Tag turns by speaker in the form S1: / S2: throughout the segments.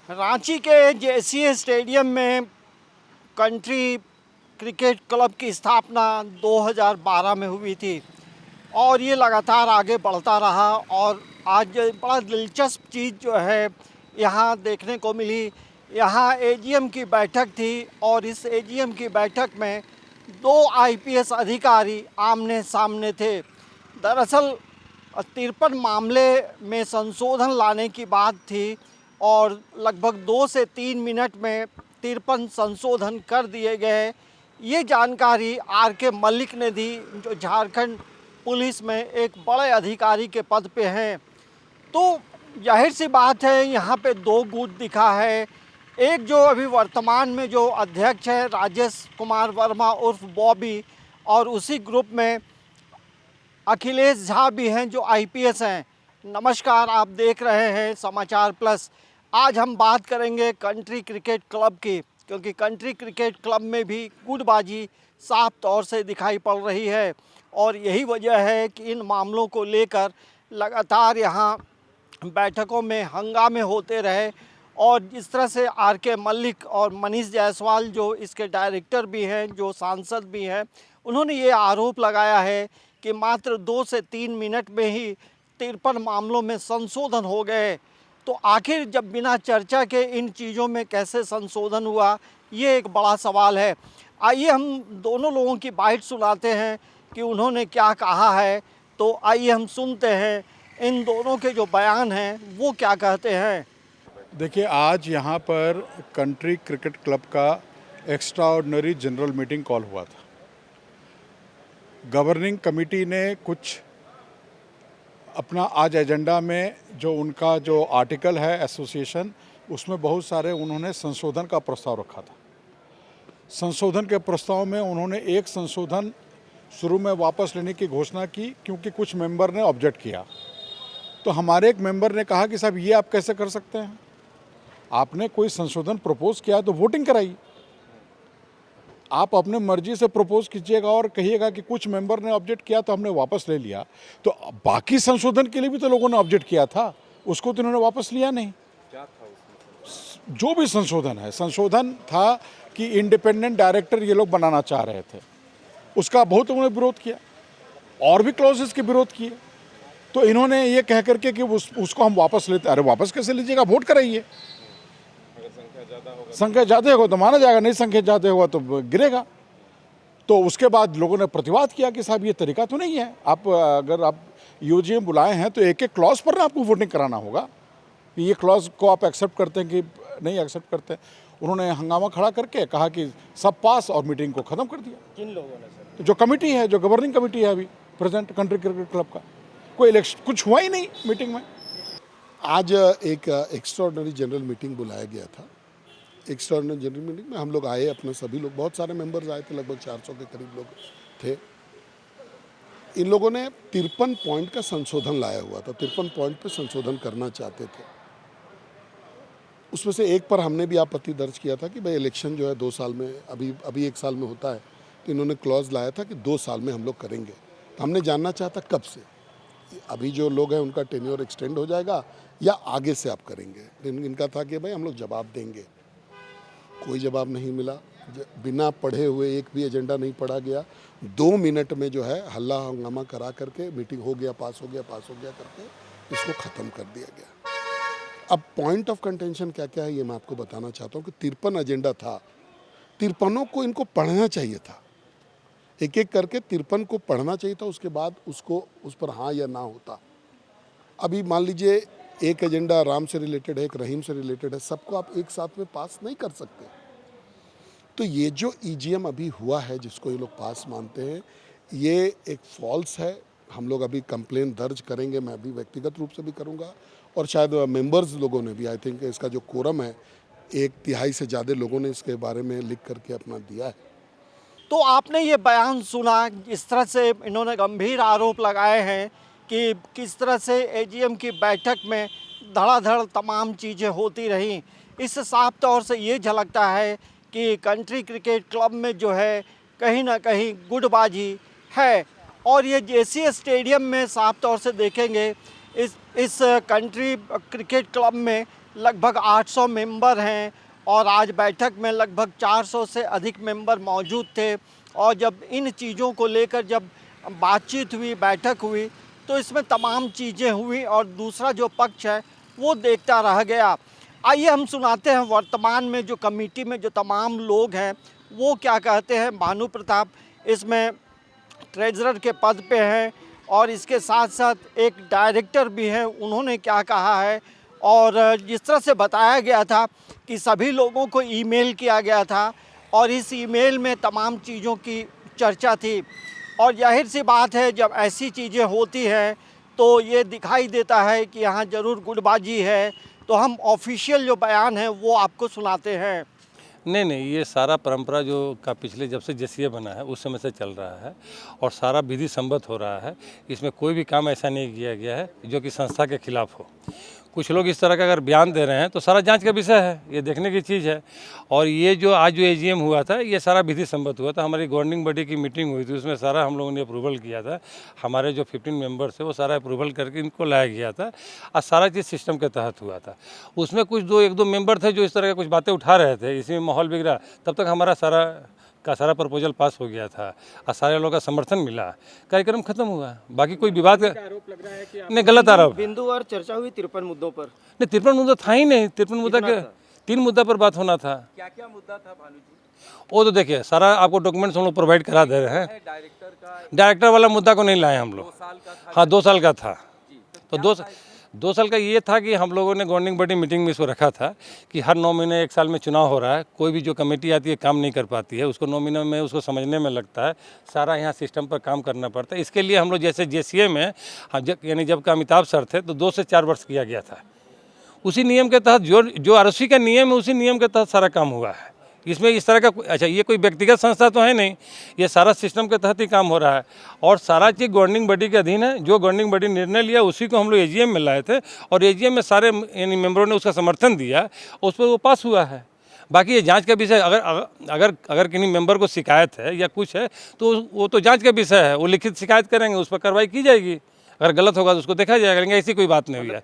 S1: रांची के JCA stadium में country cricket club की स्थापना 2012 में हुई थी और ये लगातार आगे बढ़ता रहा। और आज बड़ा दिलचस्प चीज़ जो है यहाँ देखने को मिली। यहाँ एजीएम की बैठक थी और इस एजीएम की बैठक में 2 आईपीएस अधिकारी आमने सामने थे। दरअसल 53 मामले में संशोधन लाने की बात थी और लगभग 2 से 3 मिनट में 53 संशोधन कर दिए गए। ये जानकारी आर के मलिक ने दी, जो झारखंड पुलिस में एक बड़े अधिकारी के पद पे हैं। तो जाहिर सी बात है यहाँ पे 2 गुट दिखा है। एक जो अभी वर्तमान में जो अध्यक्ष है राजेश कुमार वर्मा उर्फ बॉबी, और उसी ग्रुप में अखिलेश झा भी हैं जो आईपीएस हैं। नमस्कार, आप देख रहे हैं समाचार प्लस। आज हम बात करेंगे कंट्री क्रिकेट क्लब की, क्योंकि कंट्री क्रिकेट क्लब में भी गुटबाजी साफ तौर से दिखाई पड़ रही है और यही वजह है कि इन मामलों को लेकर लगातार यहाँ बैठकों में हंगामे होते रहे। और जिस तरह से आर के मलिक और मनीष जायसवाल जो इसके डायरेक्टर भी हैं, जो सांसद भी हैं, उन्होंने ये आरोप लगाया है कि मात्र 2 से 3 मिनट में ही 53 मामलों में संशोधन हो गए। तो आखिर जब बिना चर्चा के इन चीज़ों में कैसे संशोधन हुआ, ये एक बड़ा सवाल है। आइए हम दोनों लोगों की बाइट सुनाते हैं कि उन्होंने क्या कहा है। तो आइए हम सुनते हैं इन दोनों के जो बयान हैं वो क्या कहते हैं।
S2: देखिए, आज यहाँ पर कंट्री क्रिकेट क्लब का extra ordinary general meeting call हुआ था। गवर्निंग कमेटी ने कुछ अपना आज एजेंडा में जो उनका जो आर्टिकल है एसोसिएशन, उसमें बहुत सारे उन्होंने संशोधन का प्रस्ताव रखा था। संशोधन के प्रस्ताव में उन्होंने एक संशोधन शुरू में वापस लेने की घोषणा की, क्योंकि कुछ मेंबर ने ऑब्जेक्ट किया। तो हमारे एक मेंबर ने कहा कि साहब, ये आप कैसे कर सकते हैं? आपने कोई संशोधन प्रपोज किया तो वोटिंग कराइए। आप अपने मर्जी से प्रपोज कीजिएगा और कहिएगा कि कुछ मेंबर ने ऑब्जेक्ट किया तो हमने वापस ले लिया। तो बाकी संशोधन के लिए भी तो लोगों ने ऑब्जेक्ट किया था, उसको तो इन्होंने वापस लिया नहीं। क्या था उसमें? जो भी संशोधन था कि इंडिपेंडेंट डायरेक्टर ये लोग बनाना चाह रहे थे, उसका बहुत उन्होंने विरोध किया और भी क्लॉजेस के विरोध किए। तो इन्होंने ये कह करके कि उसको हम वापस लेते। अरे वापस कैसे लीजिएगा? वोट कराइए। संख्या ज़्यादा होगा तो माना जाएगा, नहीं संख्या ज़्यादा होगा तो गिरेगा। तो उसके बाद लोगों ने प्रतिवाद किया कि साहब, ये तरीका तो नहीं है। अगर आप यूजीएम बुलाए हैं तो एक एक क्लॉज पर ना आपको वोटिंग कराना होगा। ये क्लॉज को आप एक्सेप्ट करते हैं कि नहीं एक्सेप्ट करते हैं। उन्होंने हंगामा खड़ा करके कहा कि सब पास और मीटिंग को ख़त्म कर दिया। किन लोगों ने सर? जो कमेटी है, जो गवर्निंग कमेटी है अभी प्रेजेंट कंट्री क्रिकेट क्लब का। कोई इलेक्शन कुछ हुआ ही नहीं मीटिंग में।
S3: आज एक एक्स्ट्राऑर्डिनरी जनरल मीटिंग बुलाया गया था। एक्स्ट्राऑर्डिनरी जनरल मीटिंग में हम लोग आए, अपने सभी लोग, बहुत सारे मेंबर्स आए थे, लगभग 400 के करीब लोग थे। इन लोगों ने 53 पॉइंट का संशोधन लाया हुआ था। 53 पॉइंट पे संशोधन करना चाहते थे। उसमें से एक पर हमने भी आपत्ति दर्ज किया था कि भाई इलेक्शन जो है 2 साल में, अभी 1 साल में होता है। तो इन्होंने क्लॉज लाया था कि 2 साल में हम लोग करेंगे। तो हमने जानना चाहता कब से, अभी जो लोग हैं उनका टेन्योर एक्सटेंड हो जाएगा या आगे से आप करेंगे। इनका था कि भाई हम लोग जवाब देंगे। कोई जवाब नहीं मिला। बिना पढ़े हुए एक भी एजेंडा नहीं पढ़ा गया। 2 मिनट में जो है हल्ला हंगामा करा करके मीटिंग हो गया, पास हो गया करके इसको ख़त्म कर दिया गया। अब पॉइंट ऑफ कंटेंशन क्या क्या है ये मैं आपको बताना चाहता हूँ कि 53 एजेंडा था। 53 को इनको पढ़ना चाहिए था, एक एक करके 53 को पढ़ना चाहिए था। उसके बाद उसको उस पर हाँ या ना होता। अभी मान लीजिए एक एजेंडा राम से रिलेटेड है, एक रहीम से रिलेटेड है, सबको आप एक साथ में पास नहीं कर सकते। तो ये जो ईजीएम अभी हुआ है, जिसको ये लोग पास मानते हैं, ये एक फॉल्स है। हम लोग अभी कंप्लेन दर्ज करेंगे, मैं भी व्यक्तिगत रूप से भी करूँगा और शायद मेंबर्स लोगों ने भी, आई थिंक इसका जो कोरम है 1/3 से ज़्यादा लोगों ने इसके बारे में लिख करके अपना दिया है।
S1: तो आपने ये बयान सुना, इस तरह से इन्होंने गंभीर आरोप लगाए हैं कि किस तरह से एजीएम की बैठक में धड़ाधड़ तमाम चीज़ें होती रहीं। इससे साफ तौर से ये झलकता है कि कंट्री क्रिकेट क्लब में जो है कहीं ना कहीं गुटबाजी है। और ये जेसीए स्टेडियम में साफ तौर से देखेंगे, इस कंट्री क्रिकेट क्लब में लगभग 800 मेंबर हैं और आज बैठक में लगभग 400 से अधिक मेंबर मौजूद थे। और जब इन चीज़ों को लेकर जब बातचीत हुई, बैठक हुई, तो इसमें तमाम चीज़ें हुई और दूसरा जो पक्ष है वो देखता रह गया। आइए हम सुनाते हैं वर्तमान में जो कमेटी में जो तमाम लोग हैं वो क्या कहते हैं। भानु प्रताप इसमें ट्रेजरर के पद पे हैं और इसके साथ साथ एक डायरेक्टर भी हैं, उन्होंने क्या कहा है। और जिस तरह से बताया गया था कि सभी लोगों को ईमेल किया गया था और इस ईमेल में तमाम चीज़ों की चर्चा थी। और जाहिर सी बात है जब ऐसी चीज़ें होती हैं तो ये दिखाई देता है कि यहाँ ज़रूर गुटबाजी है। तो हम ऑफिशियल जो बयान है वो आपको सुनाते हैं।
S4: नहीं, ये सारा परंपरा जो का पिछले जब से जेसीए बना है उस समय से चल रहा है और सारा विधि सम्मत हो रहा है। इसमें कोई भी काम ऐसा नहीं किया गया है जो कि संस्था के खिलाफ हो। कुछ लोग इस तरह का अगर बयान दे रहे हैं तो सारा जांच का विषय है, ये देखने की चीज़ है। और ये जो आज जो एजीएम हुआ था ये सारा विधि सम्मत हुआ था। हमारी गवर्निंग बॉडी की मीटिंग हुई थी, उसमें सारा हम लोगों ने अप्रूवल किया था। हमारे जो 15 मेंबर्स थे वो सारा अप्रूवल करके इनको लाया गया था और सारा चीज़ सिस्टम के तहत हुआ था। उसमें कुछ एक दो मेंबर थे जो इस तरह की कुछ बातें उठा रहे थे, इसी में माहौल बिगड़ा। तब तक हमारा सारा प्रपोजल पास हो गया था और सारे लोगों का समर्थन मिला, कार्यक्रम खत्म हुआ। बाकी कोई विवाद का
S5: आरोप लग रहा है कि
S4: नहीं, गलत आरोप।
S5: बिंदु और चर्चा हुई 53 मुद्दों पर।
S4: नहीं, 53 मुद्दा था ही नहीं। 53 मुद्दा के 3 मुद्दा पर बात होना था।
S5: क्या क्या मुद्दा था भानु जी?
S4: वो तो देखिए सारा आपको डॉक्यूमेंट्स हम लोग प्रोवाइड करा दे रहे हैं। डायरेक्टर वाला मुद्दा को नहीं लाए हम लोग। हाँ, 2 साल का था। तो 2 साल का ये था कि हम लोगों ने गवर्निंग बॉडी मीटिंग में इसको रखा था कि हर 9 महीने 1 साल में चुनाव हो रहा है, कोई भी जो कमेटी आती है काम नहीं कर पाती है, उसको 9 महीने में उसको समझने में लगता है, सारा यहाँ सिस्टम पर काम करना पड़ता है। इसके लिए हम लोग जैसे जेसीए में यानी जब का अमिताभ सर थे तो 2 से 4 वर्ष किया गया था। उसी नियम के तहत जो आरओसी का नियम है उसी नियम के तहत सारा काम हुआ है। इसमें इस तरह का अच्छा ये कोई व्यक्तिगत संस्था तो है नहीं, ये सारा सिस्टम के तहत ही काम हो रहा है और सारा चीज़ गवर्निंग बॉडी के अधीन है। जो गवर्निंग बॉडी निर्णय लिया उसी को हम लोग एजीएम में लाए थे और एजीएम में सारे यानी मेंबरों ने उसका समर्थन दिया, उस पर वो पास हुआ है। बाकी ये जांच का विषय, अगर किसी मेंबर को शिकायत है या कुछ है तो वो तो जांच का विषय है, वो लिखित शिकायत करेंगे, उस पर कार्रवाई की जाएगी। अगर गलत होगा तो उसको देखा जाएगा, ऐसी कोई बात नहीं हुई है।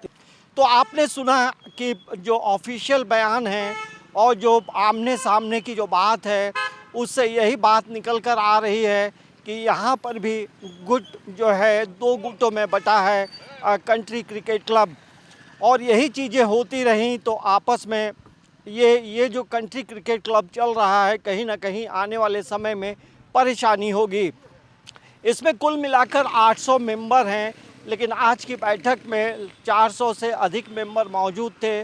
S1: तो आपने सुना कि जो ऑफिशियल बयान है और जो आमने सामने की जो बात है उससे यही बात निकल कर आ रही है कि यहाँ पर भी गुट जो है 2 गुटों में बटा है कंट्री क्रिकेट क्लब। और यही चीज़ें होती रहीं तो आपस में ये जो कंट्री क्रिकेट क्लब चल रहा है कहीं ना कहीं आने वाले समय में परेशानी होगी। इसमें कुल मिलाकर 800 मेंबर हैं, लेकिन आज की बैठक में 400 से अधिक मेंबर मौजूद थे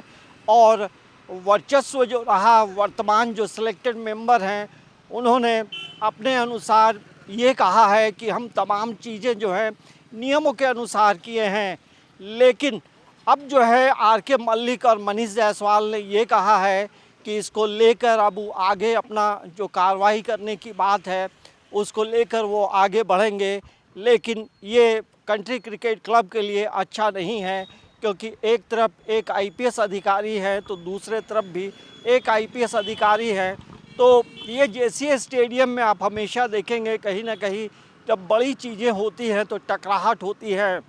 S1: और वर्चस्व जो रहा, वर्तमान जो सिलेक्टेड मेंबर हैं उन्होंने अपने अनुसार ये कहा है कि हम तमाम चीज़ें जो हैं नियमों के अनुसार किए हैं। लेकिन अब जो है आर.के. मल्लिक और मनीष जायसवाल ने ये कहा है कि इसको लेकर अब वो आगे अपना जो कार्रवाई करने की बात है उसको लेकर वो आगे बढ़ेंगे। लेकिन ये कंट्री क्रिकेट क्लब के लिए अच्छा नहीं है, क्योंकि एक तरफ एक आईपीएस अधिकारी है तो दूसरे तरफ भी एक आईपीएस अधिकारी है। तो ये जेसीए स्टेडियम में आप हमेशा देखेंगे कहीं ना कहीं जब बड़ी चीज़ें होती हैं तो टकराहट होती है।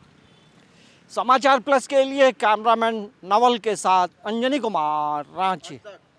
S1: समाचार प्लस के लिए कैमरामैन नवल के साथ अंजनी कुमार, रांची।